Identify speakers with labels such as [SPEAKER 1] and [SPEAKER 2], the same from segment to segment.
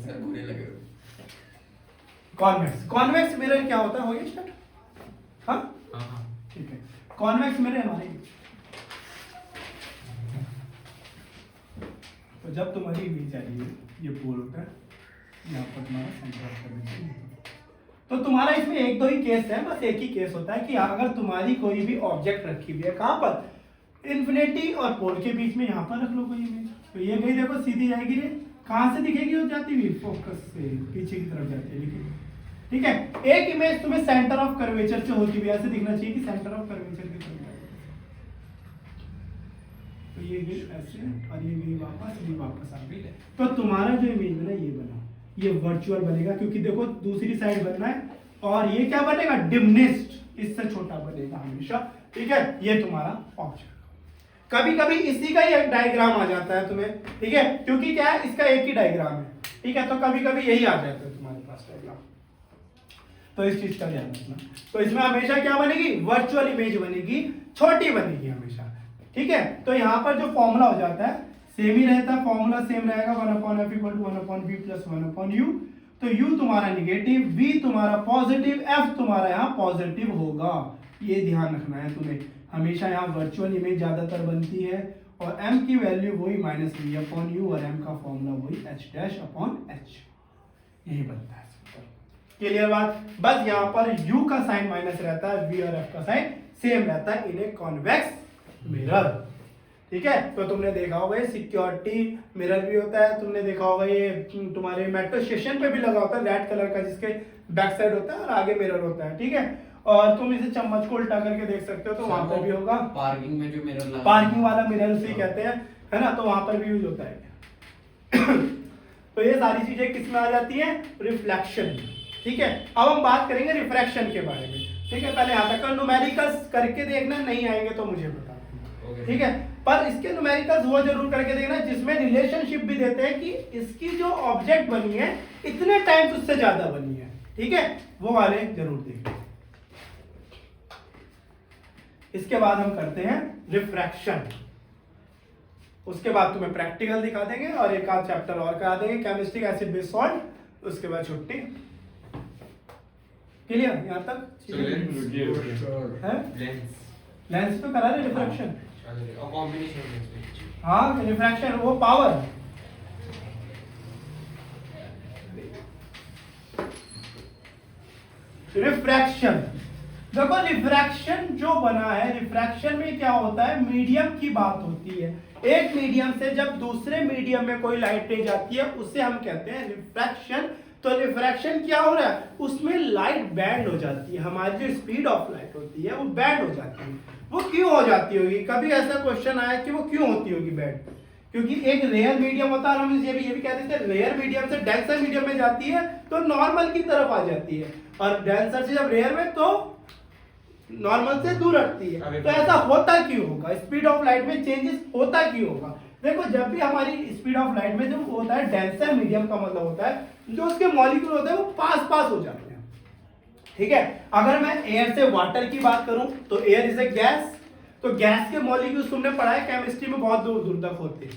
[SPEAKER 1] Sir बुरे लगे हो।
[SPEAKER 2] कॉन्वेक्स, कॉन्वेक्स मिरर क्या होता है, हो गया स्टार्ट? हाँ ठीक है, कॉन्वेक्स मिरर हमारे, तो जब तुम्हारी इमेज आ रही है, ये पोल होता है, यहाँ पर तुम्हारा सेंटर ऑफ कर्वेचर। तो तुम्हारा इसमें एक दो ही केस है, बस एक ही केस होता है कि अगर तुम्हारी कोई भी ऑब्जेक्ट रखी हुई है, कहाँ पर, इन्फिनिटी और पोल के बीच में, यहाँ पर रख लो कोई इमेज, तो ये गई देखो सीधी जाएगी, रे कहाँ से दिखेगी, हो जाती हुई फोकस से पीछे की तरफ जाती है, लिखिए ठीक है। एक इमेज तुम्हें सेंटर ऑफ कर्वेचर से होती हुई ऐसे दिखना चाहिए कि सेंटर ऑफ कर्वेचर की तरफ जाएगी, तो ये गई ऐसे और ये गई वापस, ये वापस आ गई, तो तुम्हारा जो इमेज बना ये बना, ये वर्चुअल बनेगा, क्योंकि देखो दूसरी साइड बनना है, और ये क्या बनेगा, डिमनेस्ट, इससे छोटा बनेगा हमेशा, ठीक है। ये तुम्हारा ऑब्जेक्ट, कभी कभी इसी का ही एक डायग्राम आ जाता है तुम्हें, ठीक है, क्योंकि क्या है, इसका एक ही डायग्राम है, ठीक है, तो कभी कभी यही आ जाता है तुम्हारे पास डायग्राम, तो इस चीज का ध्यान रखना। तो इसमें हमेशा क्या बनेगी, वर्चुअल इमेज बनेगी, छोटी बनेगी हमेशा, ठीक है। तो यहाँ पर जो फॉर्मूला हो जाता है सेम ही रहता है, फॉर्मूला सेम रहेगा, 1/f = 1/v + 1/u, तो u तुम्हारा निगेटिव, v तुम्हारा पॉजिटिव, f तुम्हारा यहाँ पॉजिटिव होगा, ये ध्यान रखना है तुम्हें, हमेशा यहाँ वर्चुअल इमेज ज्यादातर बनती है, और m की वैल्यू वही -v/u, और m का फॉर्मूला वही h'/h, यही बनता है। क्लियर बात, बस यहाँ पर u का साइन माइनस रहता है, v और f का साइन सेम रहता है इन ए कॉन्वेक्स मिरर, ठीक है। तो तुमने देखा होगा ये सिक्योरिटी मिरर भी होता है, तुमने देखा होगा ये तुम्हारे मेट्रो स्टेशन पे भी लगा होता है रेड कलर का, जिसके बैक साइड होता है और आगे मिरर होता है, ठीक है। और तुम इसे चम्मच को उल्टा करके देख सकते हो, तो वहां पर भी होगा,
[SPEAKER 1] पार्किंग में जो मिरर लगा,
[SPEAKER 2] पार्किंग वाला मिरर उसे कहते हैं, है ना, तो वहां पर भी यूज होता है। तो ये सारी चीजें किसमें आ जाती है, रिफ्लेक्शन, ठीक है। अब हम बात करेंगे रिफ्रैक्शन के बारे में, ठीक है। पहले यहाँ तक न्यूमेरिकल्स करके देखना, नहीं आएंगे तो मुझे बता देना, ठीक है। पर इसके न्यूमेरिकल्स वो जरूर करके देखना जिसमें रिलेशनशिप भी देते हैं कि इसकी जो ऑब्जेक्ट बनी है इतने टाइम्स उससे ज्यादा बनी है, ठीक है, वो वाले जरूर देखना। इसके बाद हम करते हैं रिफ्रैक्शन, उसके बाद तुम्हें प्रैक्टिकल दिखा देंगे और एक आध चैप्टर और करा देंगे, केमिस्ट्री एसिड बेस सॉल्ट, उसके बाद छुट्टी। क्लियर यहाँ तक है? लेंस पे करा रहे रिफ्रैक्शन, हाँ रिफ्रैक्शन वो पावर, रिफ्रैक्शन देखो, रिफ्रैक्शन जो बना है, रिफ्रैक्शन में क्या होता है, मीडियम की बात होती है, एक मीडियम से जब दूसरे मीडियम में कोई लाइट रे जाती है उसे हम कहते हैं रिफ्रैक्शन। तो रिफ्रैक्शन क्या हो रहा है, उसमें लाइट बैंड हो जाती है, हमारी जो स्पीड ऑफ लाइट होती है वो बैंड हो जाती है। वो क्यों हो जाती होगी, कभी ऐसा क्वेश्चन आया कि वो क्यों होती होगी बैंड, क्योंकि एक रेयर मीडियम होता है, और हम ये भी कहते थे रेयर मीडियम से डेंसर मीडियम में जाती है तो नॉर्मल की तरफ आ जाती है, और डेंसर से जब रेयर में तो नॉर्मल से दूर हटती है। तो ऐसा होता क्यों होगा, स्पीड ऑफ लाइट में चेंजेस होता क्यों होगा। देखो जब भी हमारी स्पीड ऑफ लाइट में जो होता है डेंसर मीडियम का मतलब होता है जो उसके मॉलिक्यूल होते हैं वो पास पास हो जाते हैं, ठीक है। अगर मैं एयर से वाटर की बात करूं तो एयर इज ए गैस, तो गैस के मॉलिक्यूल्स तुमने पढ़ा है केमिस्ट्री में बहुत दूर दूर तक होते हैं,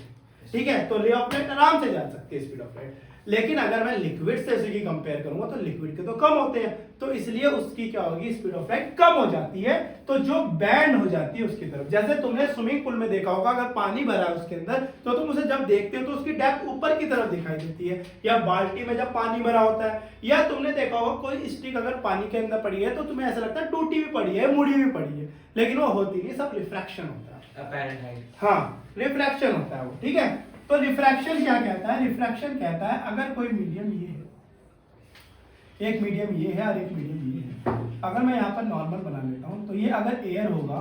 [SPEAKER 2] ठीक है, तो रे ऑफ लाइट आराम से जा सकते हैं स्पीड ऑफ लाइट। लेकिन अगर मैं लिक्विड से उसकी कंपेयर करूंगा तो लिक्विड के तो कम होते हैं, तो इसलिए उसकी क्या होगी, स्पीड ऑफ लाइट कम हो जाती है, तो जो बैंड हो जाती है उसकी तरफ। जैसे तुमने स्विमिंग पूल में देखा होगा, अगर पानी भरा है उसके अंदर तो तुम उसे जब देखते हो तो उसकी डेप्थ ऊपर की तरफ दिखाई देती है, या बाल्टी में जब पानी भरा होता है, या तुमने देखा होगा कोई स्टिक अगर पानी के अंदर पड़ी है तो तुम्हें ऐसा लगता है टूटी भी पड़ी है, मुड़ी भी पड़ी है, लेकिन वो होती नहीं, सब रिफ्रैक्शन होता है, हाँ रिफ्रैक्शन होता है वो, ठीक है। तो रिफ्रैक्शन क्या कहता है, रिफ्रैक्शन कहता है अगर कोई मीडियम ये है, एक मीडियम ये है और एक मीडियम ये है, अगर मैं यहाँ पर नॉर्मल बना लेता हूँ तो ये अगर एयर होगा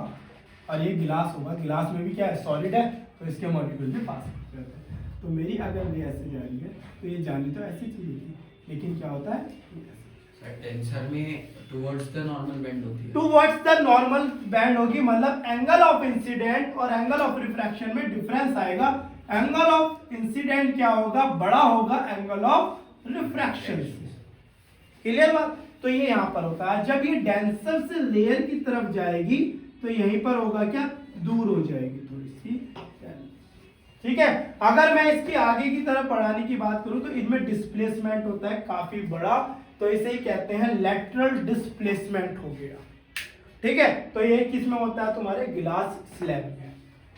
[SPEAKER 2] और ये गिलास होगा, गिलास में भी क्या है सॉलिड है, तो इसके मॉलिक्यूल में पास रहते हैं, तो मेरी अगर ये ऐसे जा रही है तो ये जानी तो ऐसी चीज थी, लेकिन क्या होता है
[SPEAKER 1] टेंसर में टुवर्ड्स द नॉर्मल बैंड होती है,
[SPEAKER 2] टुवर्ड्स द नॉर्मल बैंड होगी, मतलब एंगल ऑफ इंसिडेंट और एंगल ऑफ रिफ्रैक्शन में डिफरेंस आएगा। एंगल ऑफ इंसिडेंट क्या होगा, बड़ा होगा एंगल ऑफ रिफ्रैक्शन से, क्लियर बात। तो ये यहाँ पर होता है, जब ये डेंसर से लेयर की तरफ जाएगी तो यहीं पर होगा क्या, दूर हो जाएगी थोड़ी सी, ठीक है। अगर मैं इसकी आगे की तरफ बढ़ाने की बात करूं तो इनमें डिस्प्लेसमेंट होता है काफी बड़ा, तो इसे ही कहते हैं लेटरल डिस्प्लेसमेंट हो गया। ठीक है, तो ये किस में होता है, तुम्हारे ग्लास स्लैब में।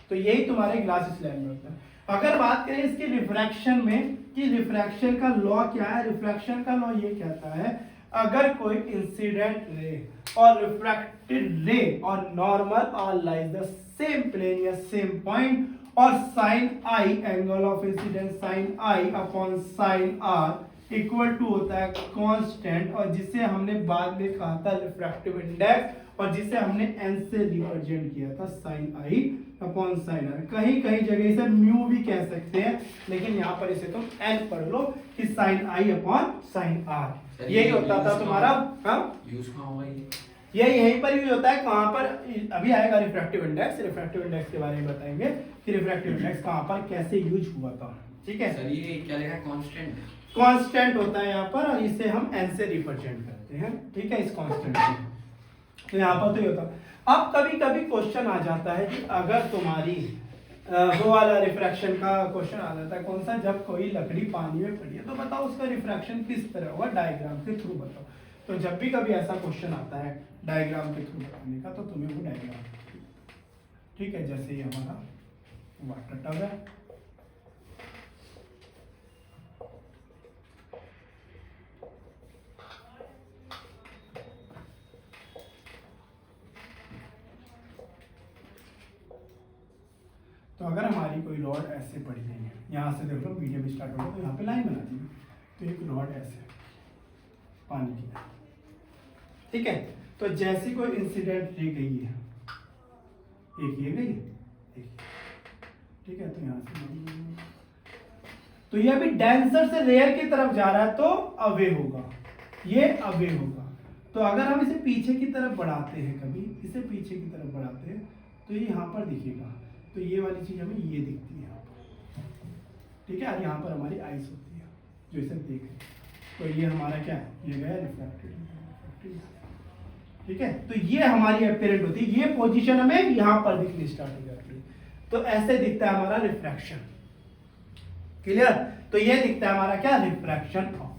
[SPEAKER 2] तो यही तुम्हारे ग्लास स्लैब में होता है। अगर बात करें इसकी रिफ्रैक्शन में कि रिफ्रैक्शन का लॉ क्या है, रिफ्रैक्शन का लॉ ये कहता है अगर कोई इंसिडेंट रे और रिफ्रैक्टेड रे और normal are lies the same plane या सेम पॉइंट और sine i angle of incidence sine i upon sine r equal to होता है कांस्टेंट, और जिसे हमने बाद में कहा था रिफ्रैक्टिव इंडेक्स, और जिसे हमने n से रिप्रेजेंट किया था sine i upon sine r. कहीं कहीं जगह इसे म्यू भी कह सकते हैं, लेकिन यहाँ पर इसे तुम n पढ़ लो कि sine i upon sine r. यही होता था तुम्हारा, हाँ
[SPEAKER 1] यूज कहाँ होगा
[SPEAKER 2] ये यहीं पर यूज होता है। कहाँ पर, अभी आएगा रिफ्रैक्टिव इंडेक्स, रिफ्रैक्टिव इंडेक्स के बारे में बताएंगे कि रिफ्रैक्टिव इंडेक्स कहाँ पर कैसे यूज हुआ था। ठीक है
[SPEAKER 1] सर, ये क्या लिखा है, कांस्टेंट?
[SPEAKER 2] कांस्टेंट होता है यहाँ पर, और इसे हम n से रिप्रेजेंट करते हैं। ठीक है, इस कांस्टेंट को, तो यहाँ पर तो ये होता है। अब कभी कभी क्वेश्चन आ जाता है कि अगर तुम्हारी वो वाला रिफ्रैक्शन का क्वेश्चन आ जाता है, कौन सा, जब कोई लकड़ी पानी में पड़ी है तो बताओ उसका रिफ्रैक्शन किस तरह होगा, डायग्राम के थ्रू बताओ। तो जब भी कभी ऐसा क्वेश्चन आता है डायग्राम के थ्रू बताने का, तो तुम्हें वो डायग्राम, ठीक है, जैसे ये हमारा वाटर टब है, तो अगर हमारी कोई रॉड ऐसे पड़ी है, यहाँ से देख लो मीडियम स्टार्ट होगा तो यहाँ पे लाइन बना दी, तो एक रॉड ऐसे पानी की, ठीक है। तो जैसी कोई इंसिडेंट रे गई है, एक ये गई, एक, ठीक है, तो यहाँ से, तो ये अभी डेंसर से रेयर की तरफ जा रहा है तो अवे होगा, ये अवे होगा। तो अगर हम इसे पीछे की तरफ बढ़ाते हैं, कभी इसे पीछे की तरफ बढ़ाते हैं तो ये यहाँ पर दिखेगा, तो ये वाली चीज हमें ये दिखती है यहाँ पर, ठीक है। और यहाँ पर हमारी आइस होती है जो इसे देख रही है, तो ये हमारा क्या है, ये गया रिफ्रैक्टेड, ठीक है। तो ये हमारी अपीयरेंट होती है, ये पोजीशन हमें यहाँ पर दिखनी स्टार्ट हो जाती है, तो ऐसे दिखता है हमारा रिफ्रैक्शन। क्लियर? तो ये दिखता है हमारा क्या, रिफ्रैक्शन ऑफ।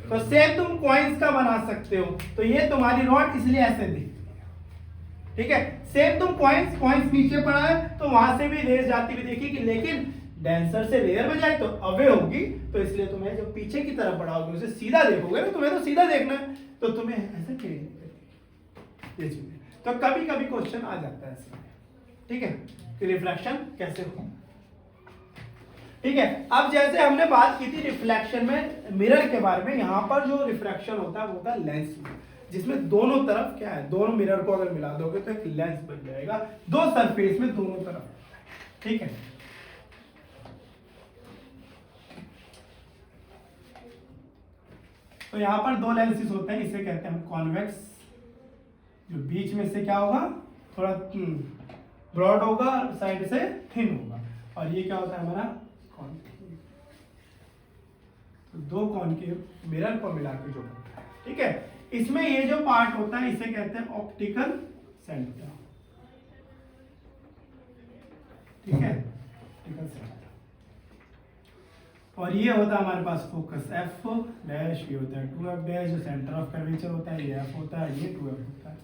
[SPEAKER 2] तो सेम तुम कॉइंस का बना सकते हो, तो ये तुम्हारी रॉड इसलिए ऐसे दिखती है, ठीक है। सेम तुम कॉइंस नीचे पड़ा है तो वहां से भी रेस जाती हुई देखी, लेकिन डेंसर से रेयर में जाए तो अवे होगी, तो इसलिए तुम्हें जब पीछे की तरफ बढ़ाओगे उसे सीधा देखोगे ना, तुम्हें तो सीधा देखना है, तो तुम्हें ऐसे चेंज ये चीज। तो कभी कभी क्वेश्चन आ जाता है ऐसे, ठीक है, कि रिफ्लेक्शन कैसे हो। ठीक है, अब जैसे हमने बात की थी रिफ्लेक्शन में मिरर के बारे में, यहाँ पर जो रिफ्रैक्शन होता है वो होता है लेंस में, जिसमें दोनों तरफ क्या है, दोनों मिरर को अगर मिला दोगे तो एक लेंस बन जाएगा, दो सरफेस में दोनों तरफ, ठीक है। तो यहाँ पर दो लेंसेस होते हैं, इसे कहते हैं हम कॉन्वेक्स, जो बीच में से क्या होगा, थोड़ा ब्रॉड होगा, साइड से थिन होगा, और ये क्या होता है हमारा कॉन्केव। तो दो कॉन्केव मिरर को मिला के जोड़ता है, ठीक है। इसमें ये जो पार्ट होता है इसे कहते हैं ऑप्टिकल सेंटर, ठीक है, ऑप्टिकल सेंटर। और ये होता है हमारे पास फोकस एफ डैश, ये होता है 2f डैश, जो सेंटर ऑफ कर्वेचर होता है, ये f होता है, ये 2f होता है।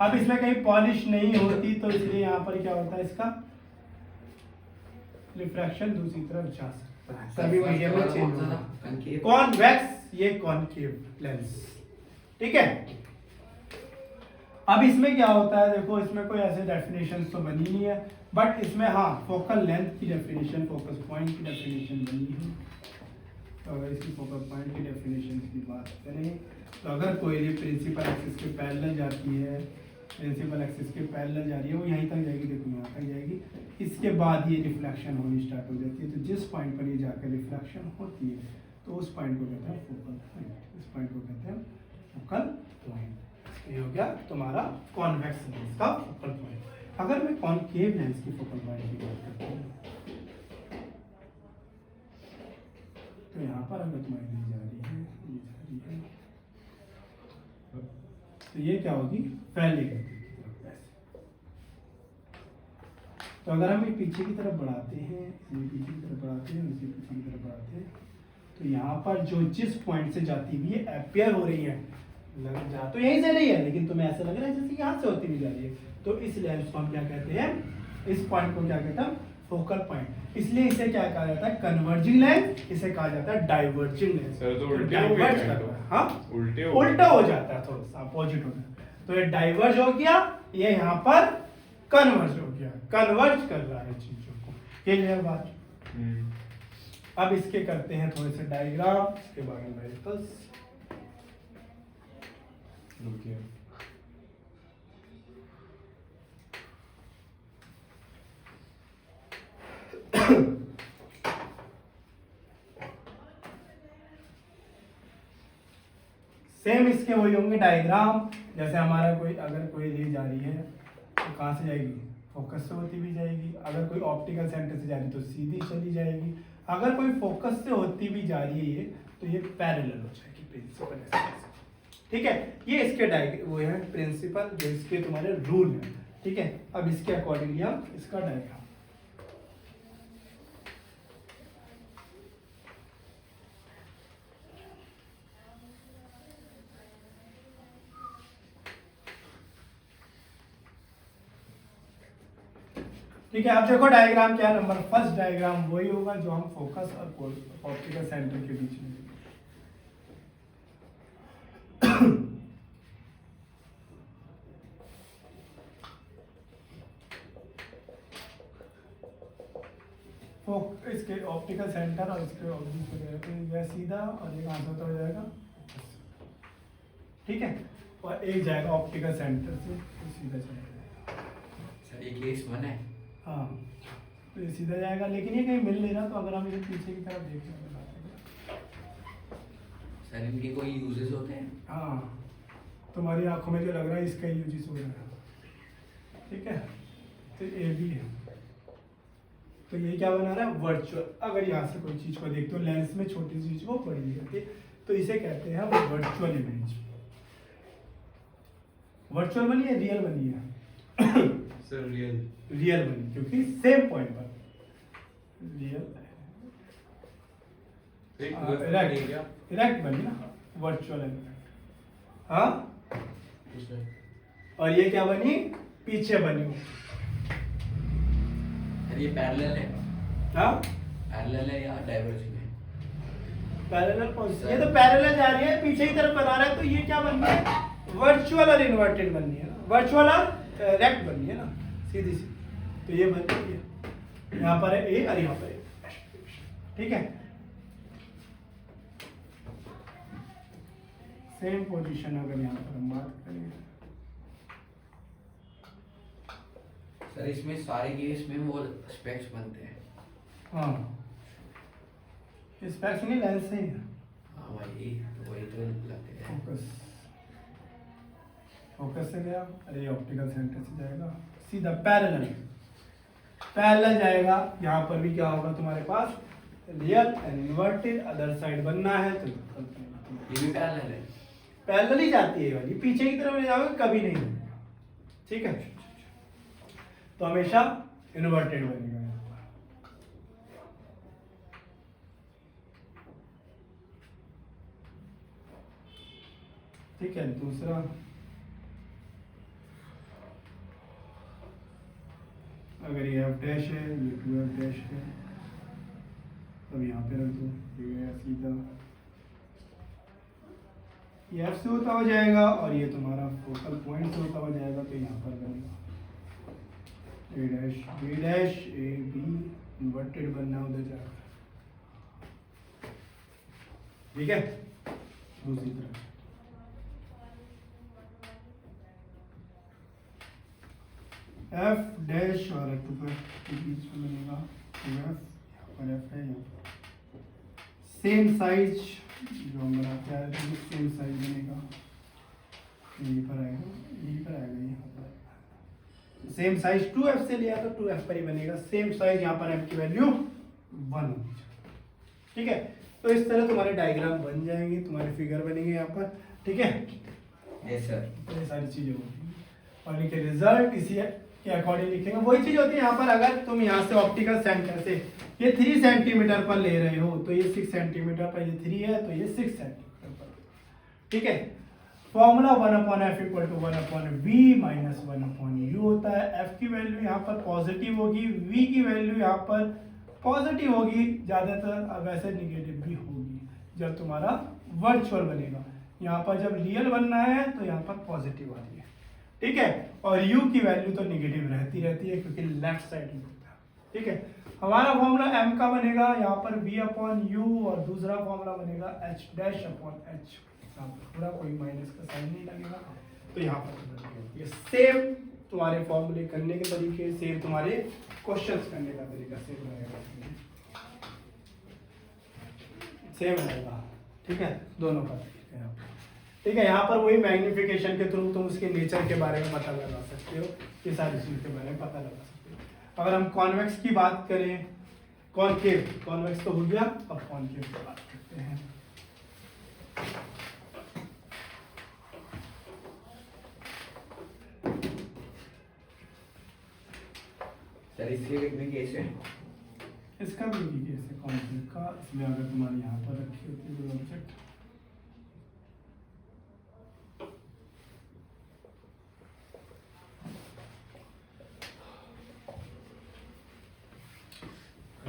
[SPEAKER 2] अब इसमें कहीं पॉलिश नहीं होती, तो इसलिए यहाँ पर क्या होता है, इसका रिफ्रैक्शन दूसरी तरफ जा सकता है, तभी मीडियम में चेंज होगा। कॉन्वेक्स, ये कॉनकेव लेंस, ठीक है। अब इसमें क्या होता है, देखो इसमें कोई ऐसे डेफिनेशन तो बनी नहीं है, बट इसमें हाँ फोकल लेंथ की डेफिनेशन, फोकस पॉइंट की डेफिनेशन बनी है। तो अगर इसकी फोकल पॉइंट की डेफिनेशन की बात करें, तो अगर कोई रे प्रिंसिपल एक्सिस के पैरेलल जाती है, प्रिंसिपल एक्सिस के पैरेलल जा रही है, वो यहीं तक जाएगी, देखो यहाँ तक जाएगी, इसके बाद ये रिफ्लेक्शन होनी स्टार्ट हो जाती है। तो जिस पॉइंट पर ये जाकर रिफ्लेक्शन होती है, तो उस पॉइंट को कहते हैं फोकल पॉइंट, इस पॉइंट को कहते हैं फोकल पॉइंट। ये हो गया तुम्हारा कॉन्वेक्स लेंस का फोकल पॉइंट। अगर मैं कॉनकेव लेंस की फोकल पॉइंट की बात करता हूँ, तो यहाँ पर अगर तुम्हारी ली जा रही है, ये जा रही है, तो ये क्या होगी, पहले करती है, तो अगर हम ये पीछे की तरफ बढ़ाते हैं, ये पीछे की तरफ बढ़ाते हैं, इसे पीछे की तरफ बढ़ाते हैं, तो यहाँ पर जो जिस पॉइंट से जाती हुई है अपियर हो रही है, लग जा तो यहीं से रही है, लेकिन तुम्हें ऐसा लग रहा है जैसे यहाँ से होती हुई जा रही है, तो इस लेंस को हम क्या कहते हैं, इस पॉइंट को क्या कहते हैं, फोकल पॉइंट। इसलिए इसे क्या कहा जाता है, कन्वर्जिंग लेंस, इसे कहा जाता है डाइवर्जिंग लेंस।
[SPEAKER 3] सर तो उल्टे हो
[SPEAKER 2] डाइवर्ज
[SPEAKER 3] गए
[SPEAKER 2] करता है, हाँ
[SPEAKER 3] उल्टा
[SPEAKER 2] हो जाता है, थोड़ा सा अपोजिट होता है। तो ये डाइवर्ज हो गया, ये यहाँ पर कन्वर्ज हो गया, कन्वर्ज कर रहा है चीजों को। क्लियर बात। अब इसके करते हैं थोड़े से डायग्राम, इसके बारे में वेरिएबल्स। सेम इसके वही होंगे डायग्राम। जैसे हमारा कोई अगर कोई रे जा रही है तो कहाँ से जाएगी, फोकस से होती भी जाएगी। अगर कोई ऑप्टिकल सेंटर से जा रही है तो सीधी चली जाएगी। अगर कोई फोकस से होती भी जा रही है ये, तो ये पैरेलल हो जाएगी, प्रिंसिपल। ठीक है, ये इसके वो है प्रिंसिपल, जो इसके तुम्हारे रूल है। ठीक है, अब इसके अकॉर्डिंगली हम इसका डायग्राम। ठीक है, अब देखो डायग्राम क्या है। नंबर फर्स्ट डायग्राम वही होगा जो हम फोकस और ऑप्टिकल सेंटर के बीच में। इसके ऑप्टिकल सेंटर और इसके यह सीधा और एक आंसर तो हो जाएगा। ठीक है, और एक जाएगा ऑप्टिकल सेंटर से तो सीधा जाएगा।
[SPEAKER 1] सर ये केस 1 है।
[SPEAKER 2] हाँ, तो ये सीधा जाएगा, लेकिन ये कहीं मिल नहीं रहा। तो अगर हम इसे पीछे की तरफ देखते हैं,
[SPEAKER 1] सर इनके कोई यूजेस होते हैं?
[SPEAKER 2] हाँ, तुम्हारी आंखों में जो लग रहा है इसका यूजेस हो रहा है। ठीक है, तो ये भी है। तो ये क्या बना रहा है, वर्चुअल। अगर यहाँ से कोई चीज को देखते हो, लेंस में छोटी सी चीज को बड़ी दिखती है, तो इसे कहते हैं हम वर्चुअल इमेज। वर्चुअल बनी है, रियल बनी है?
[SPEAKER 3] सर
[SPEAKER 2] रियल बनी, क्योंकि सेम पॉइंट पर रियल इरेक्ट बनी ना, वर्चुअल है। हाँ, और ये क्या बनी, पीछे बनी।
[SPEAKER 1] सर ये पैरेलल है?
[SPEAKER 2] हाँ,
[SPEAKER 1] पैरेलल है या डाइवर्जिंग है?
[SPEAKER 2] पैरेलल कौन सी? ये तो पैरेलल जा रही है, पीछे की तरफ बना रहा है, तो ये क्या बन गया, वर्चुअल और इन्वर्टेड बननी है ना, वर्चुअल और रेक्ट बननी है ना, सीधी सी। तो ये बन गई है, यहाँ पर है ए और यहाँ पर ए। ठीक है, सेम पोजीशन अगर यहाँ पर हम बात करें।
[SPEAKER 1] सर इसमें सारे केस में वो स्पेक्स बनते हैं?
[SPEAKER 2] हाँ, स्पेक्स नहीं, लेंस से ही है।
[SPEAKER 1] हाँ वही तो लगते हैं।
[SPEAKER 2] फोकस से गया, अरे ऑप्टिकल सेंटर से जाएगा सीधा पैरेलल। पैरेलल जाएगा, यहाँ पर भी क्या होगा तुम्हारे पास, real and inverted. Other side बनना है तो
[SPEAKER 1] ये भी पैरेलल है?
[SPEAKER 2] पैरेलल ही जाती है वाली, पीछे की तरफ ले जाओगे कभी नहीं। ठीक है, तो हमेशा इन्वर्टेड बनेगा यहाँ पर। ठीक है, दूसरा अगर ये एफ डैश है, ये 2f डैश है, अब यहाँ पे रख दो, ये गया सीधा, ये एफ से होता हो जाएगा और ये तुम्हारा फोकल पॉइंट से होता हो जाएगा। तो यहाँ पर बनेगा A dash B dash, A B inverted बनना उधर जाएगा। ठीक है, दूसरी तरफ एफ डैश और एफ के बीच में बनेगा एफ, और एफ है यहाँ सेम साइज जो हम बनाते हैं, सेम साइज बनेगा, यहीं पर आएगा, यहीं पर आएगा, यहाँ पर सेम साइज 2f से लिया तो 2f पर ही बनेगा। सेम साइज यहाँ पर f की वैल्यू 1 होगी। ठीक है, तो इस तरह तुम्हारे डायग्राम बन जाएंगे, तुम्हारे फिगर बनेंगे यहाँ पर। ठीक है,
[SPEAKER 1] यस सर।
[SPEAKER 2] तो ये सारी चीजें होंगी और इनके रिजल्ट इसी के अकॉर्डिंग लिखेंगे। वही चीज होती है यहाँ पर, अगर तुम यहाँ से ऑप्टिकल सेंटर से ये 3 सेंटीमीटर पर ले रहे हो तो ये 6 सेंटीमीटर पर, ये 3 है तो ये 6 सेंटीमीटर पर, ठीक है। Formula 1/f equal to 1/v minus 1/u होता है। f की वैल्यू यहाँ पर पॉजिटिव होगी, v की वैल्यू यहाँ पर पॉजिटिव होगी, ज्यादातर वैसे निगेटिव भी होगी जब तुम्हारा वर्चुअल बनेगा। यहाँ पर जब रियल बनना है तो यहाँ पर पॉजिटिव आती है, ठीक है। और u की वैल्यू तो निगेटिव रहती है क्योंकि लेफ्ट साइड में होता है, ठीक है। हमारा फॉर्मूला m का बनेगा यहाँ पर v/u और दूसरा फॉर्मूला बनेगा h'/h। पूरा कोई माइनस का साइन नहीं लगेगा तो यहाँ पर ये सेम तुम्हारे फॉर्मूले करने के तरीके, सेम तुम्हारे क्वेश्चंस करने का तरीका सेम रहेगा, सेम रहेगा, ठीक है, दोनों का तरीका यहाँ पर, ठीक है। यहाँ पर वही मैग्निफिकेशन के थ्रू तुम उसके नेचर के बारे में पता लगा सकते हो, ये सारी चीज के बारे में पता लगा सकते हो। अगर हम कॉन्वेक्स की बात करें, कॉन्वेक्स तो हो गया, अब कॉनकेव की बात करते हैं।
[SPEAKER 1] सर इसके भी केस है,
[SPEAKER 2] इसका भी केस है कॉन्केव का। इसमें अगर तुम्हारे यहाँ पर रखी होती है कोई ऑब्जेक्ट,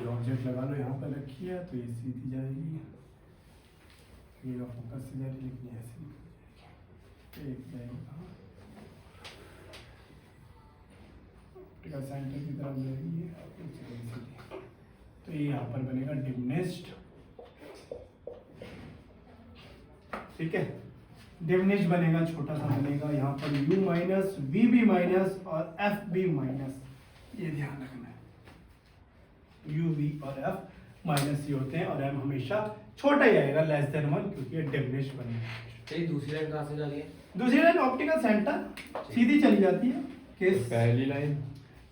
[SPEAKER 2] ऑब्जेक्ट लगा लो यहाँ पर रखी है तो ये सीधी जाएगी, ये फोकस से जाएगी, लेकिन ऐसे एक जाएगा ऑप्टिकल सेंटर की तरफ जाएगी, तो ये यहाँ पर बनेगा डिमिनिश्ड, ठीक है। डिमिनिश्ड बनेगा, छोटा सा बनेगा, यहाँ पर u माइनस वी बी माइनस और एफ बी माइनस, ये ध्यान रखना है। u v और f माइनस ही होते हैं और m हमेशा छोटा ही आएगा, लेस देन 1, क्योंकि ये डिमिनिश्ड बनेगा।
[SPEAKER 1] ये दूसरी लाइन कहाँ से जा रही है?
[SPEAKER 2] दूसरी लाइन ऑप्टिकल सेंटर सीधी चली जाती है। केस
[SPEAKER 3] पहली लाइन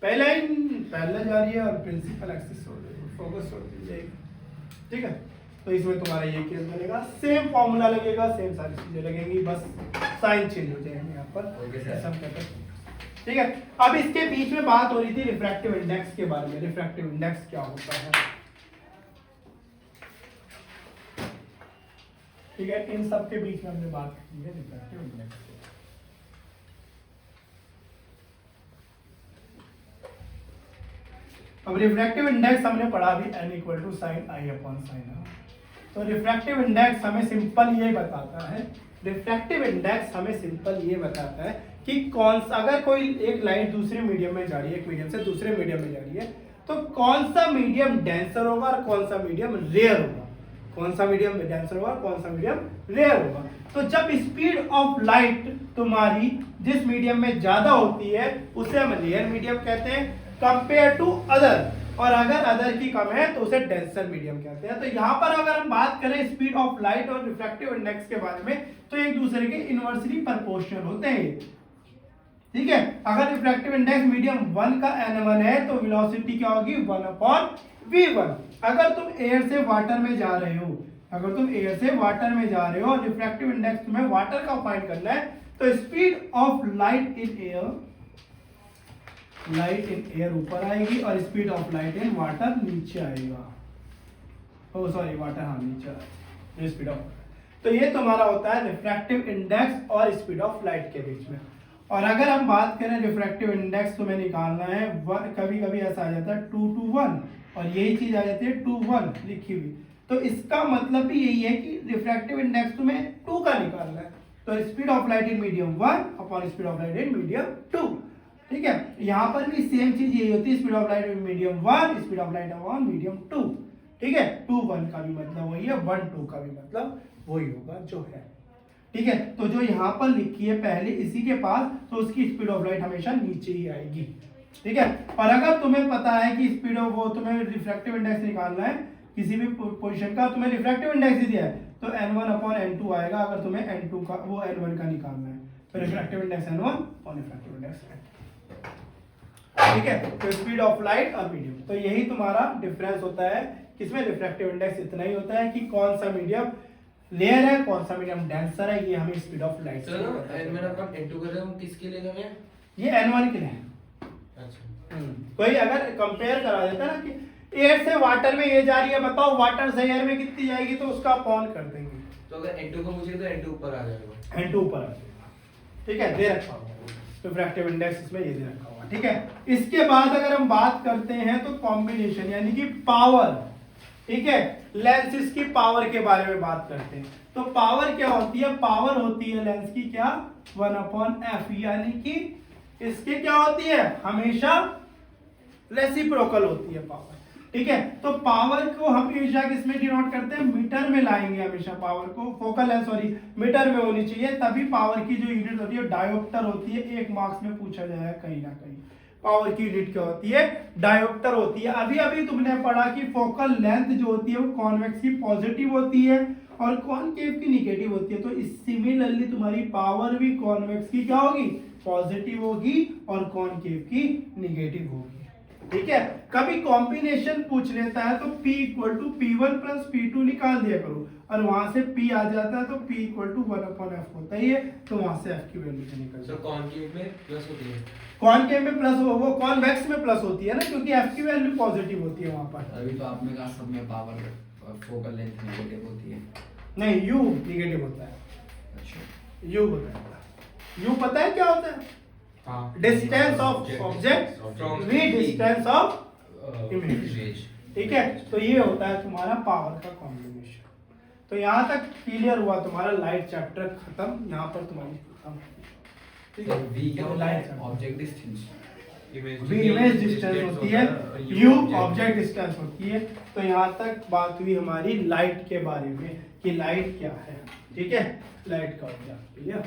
[SPEAKER 2] पैरेलल जा रही है और प्रिंसिपल एक्सिस फोकस छोड़ दी जाएगी, ठीक है। तो इसमें तुम्हारा ये केस बनेगा, सेम फॉर्मूला लगेगा, सेम सारी चीजें लगेंगी, बस साइन चेंज हो जाएंगे यहाँ पर, ठीक है। अब इसके बीच में बात हो रही थी रिफ्रैक्टिव इंडेक्स के बारे में। रिफ्रैक्टिव इंडेक्स क्या होता है, ठीक है, इन सब के बीच में हमने बात की है रिफ्रैक्टिव इंडेक्स। अब रिफ्रैक्टिव इंडेक्स हमने पढ़ा भी n equal to sine i upon sine r. तो रिफ्रैक्टिव इंडेक्स हमें सिंपल ये बताता है, रिफ्रैक्टिव इंडेक्स हमें सिंपल ये बताता है कि कौन सा, अगर कोई एक लाइट दूसरे मीडियम में जा रही है, एक मीडियम से दूसरे मीडियम में जा रही है, तो कौन सा मीडियम डेंसर होगा और कौन सा मीडियम रेयर होगा, कौन सा मीडियम डेंसर होगा, कौन सा मीडियम रेयर होगा। तो जब स्पीड ऑफ लाइट तुम्हारी जिस मीडियम में ज्यादा होती है उसे हम रेयर मीडियम कहते हैं कंपेयर टू अदर, और अगर अदर की कम है तो उसे डेंसर मीडियम कहते हैं। तो यहाँ पर अगर हम बात करें स्पीड ऑफ लाइट और रिफ्रैक्टिव इंडेक्स के बारे में, तो एक दूसरे के इनवर्सली प्रोपोर्शनल होते हैं, ठीक है। अगर रिफ्रैक्टिव इंडेक्स मीडियम 1 का n1 है तो वेलोसिटी क्या होगी 1/v1। अगर तुम एयर से वाटर में जा रहे हो, अगर तुम एयर से वाटर में जा रहे हो और रिफ्रैक्टिव इंडेक्स तुम्हें वाटर का फाइंड करना है, तो speed of light in air ऊपर आएगी और speed of light in water नीचे आएगा। ओ सॉरी, वाटर हाँ नीचे आएगा, स्पीड ऑफ। तो ये तुम्हारा होता है रिफ्रैक्टिव इंडेक्स और स्पीड ऑफ लाइट के बीच में। और अगर हम बात करें रिफ्रैक्टिव इंडेक्स तुम्हें निकालना है, कभी कभी ऐसा आ जाता है 2 to 1 और यही चीज आ जाती है 2 1 लिखी हुई। तो इसका मतलब भी यही है कि रिफ्रैक्टिव इंडेक्स तुम्हें 2 का निकालना है। तो speed of light in medium 1 upon speed of light in medium 2, ठीक है। यहाँ पर भी सेम चीज यही होती है, speed of light in medium 1 speed of light upon medium 2, ठीक है। 2 1 का भी मतलब वही है, 1 2 का भी मतलब वही होगा जो है, ठीक है। तो जो यहाँ पर लिखी है पहले इसी के पास, तो उसकी स्पीड ऑफ लाइट हमेशा नीचे ही आएगी, ठीक है। और अगर तुम्हें पता है कि स्पीड ऑफ वो तुम्हें रिफ्रैक्टिव इंडेक्स निकालना है किसी भी पोजीशन का, तुम्हें रिफ्रैक्टिव इंडेक्स दिया है तो n1 अपॉन n2 आएगा। अगर तुम्हें n2 का वो n1 का निकालना है तो रिफ्रैक्टिव इंडेक्स n1 और रिफ्रैक्टिव इंडेक्स n2, ठीक है। तो स्पीड ऑफ लाइट और मीडियम, तो यही तुम्हारा डिफरेंस होता है। किसमें रिफ्रैक्टिव इंडेक्स इतना ही होता है कि कौन सा मीडियम लेयर है, कौन सा मीडियम डेंसर है, ये हमें स्पीड ऑफ लाइट से
[SPEAKER 1] n1 अपन n2 कर रहे हैं, हम किसके लिए कर रहे हैं?
[SPEAKER 2] ये n1 के लिए कोई अगर कंपेयर करा देता ना कि एयर से वाटर में ये जा रही है, बताओ वाटर से एयर में कितनी जाएगी, तो उसका अपॉन कर देंगे।
[SPEAKER 1] तो अगर N2 को पूछे तो N2 ऊपर आ जाएगा,
[SPEAKER 2] N2 ऊपर आ जाएगा, ठीक है, दे रखा होगा रिफ्रैक्टिव इंडेक्स, इसमें ये दे रखा होगा, ठीक है। इसके बाद अगर हम बात करते हैं तो कॉम्बिनेशन यानी कि पावर, ठीक है, लेंस इसकी पावर के बारे में बात करते हैं। तो पावर क्या होती है, पावर होती है लेंस की क्या 1/f, यानी कि इसकी क्या होती है, हमेशा रेसिप्रोकल होती है पावर, ठीक है। तो पावर को हम हमेशा किसमें डिनोट करते हैं, मीटर में लाएंगे हमेशा पावर को, फोकल लेंथ सॉरी मीटर में होनी चाहिए, तभी पावर की जो यूनिट होती है डायोप्टर होती है। एक मार्क्स में पूछा जाएगा कहीं ना कहीं, पावर की यूनिट क्या होती है, डायोप्टर होती है। अभी अभी तुमने पढ़ा कि फोकल लेंथ जो होती है वो कॉन्वेक्स की पॉजिटिव होती है और कॉनकेव की निगेटिव होती है। तो सिमिलरली तुम्हारी पावर भी कॉन्वेक्स की क्या होगी, पॉजिटिव होगी और कॉनकेव की निगेटिव होगी, ठीक है। कभी कॉम्बिनेशन पूछ लेता है तो P = P1 + P2 निकाल दिया करो, और वहां से P आ जाता है तो P = 1/f होता ही है, तो वहां से F की वैल्यू निकल जाती है।
[SPEAKER 1] कॉनकेव में प्लस होती है,
[SPEAKER 2] कॉनकेव में प्लस, वो कॉन्वेक्स में प्लस होती है ना, क्योंकि F की वैल्यू पॉजिटिव होती है वहां पर।
[SPEAKER 1] अभी तो आपने कहा सब में पावर फोकल लेंथ नेगेटिव होती है।
[SPEAKER 2] नहीं, U निगेटिव होता है,
[SPEAKER 1] अच्छा,
[SPEAKER 2] U होता है। U पता है क्या होता है, distance of object with distance of image, ठीक है। तो ये होता है तुम्हारा पावर का कॉम्बिनेशन। तो यहाँ तक क्लियर हुआ, तुम्हारा लाइट चैप्टर खत्म, यहाँ पर तुम्हारी खत्म, ठीक है।
[SPEAKER 1] V क्या होता
[SPEAKER 2] लाइट
[SPEAKER 1] है, object distance,
[SPEAKER 2] V image distance होती है, U ऑब्जेक्ट डिस्टेंस होती है। तो यहाँ तक बात हुई हमारी लाइट के बारे में कि लाइट क्या है, ठीक है, लाइट का क्या, क्लियर।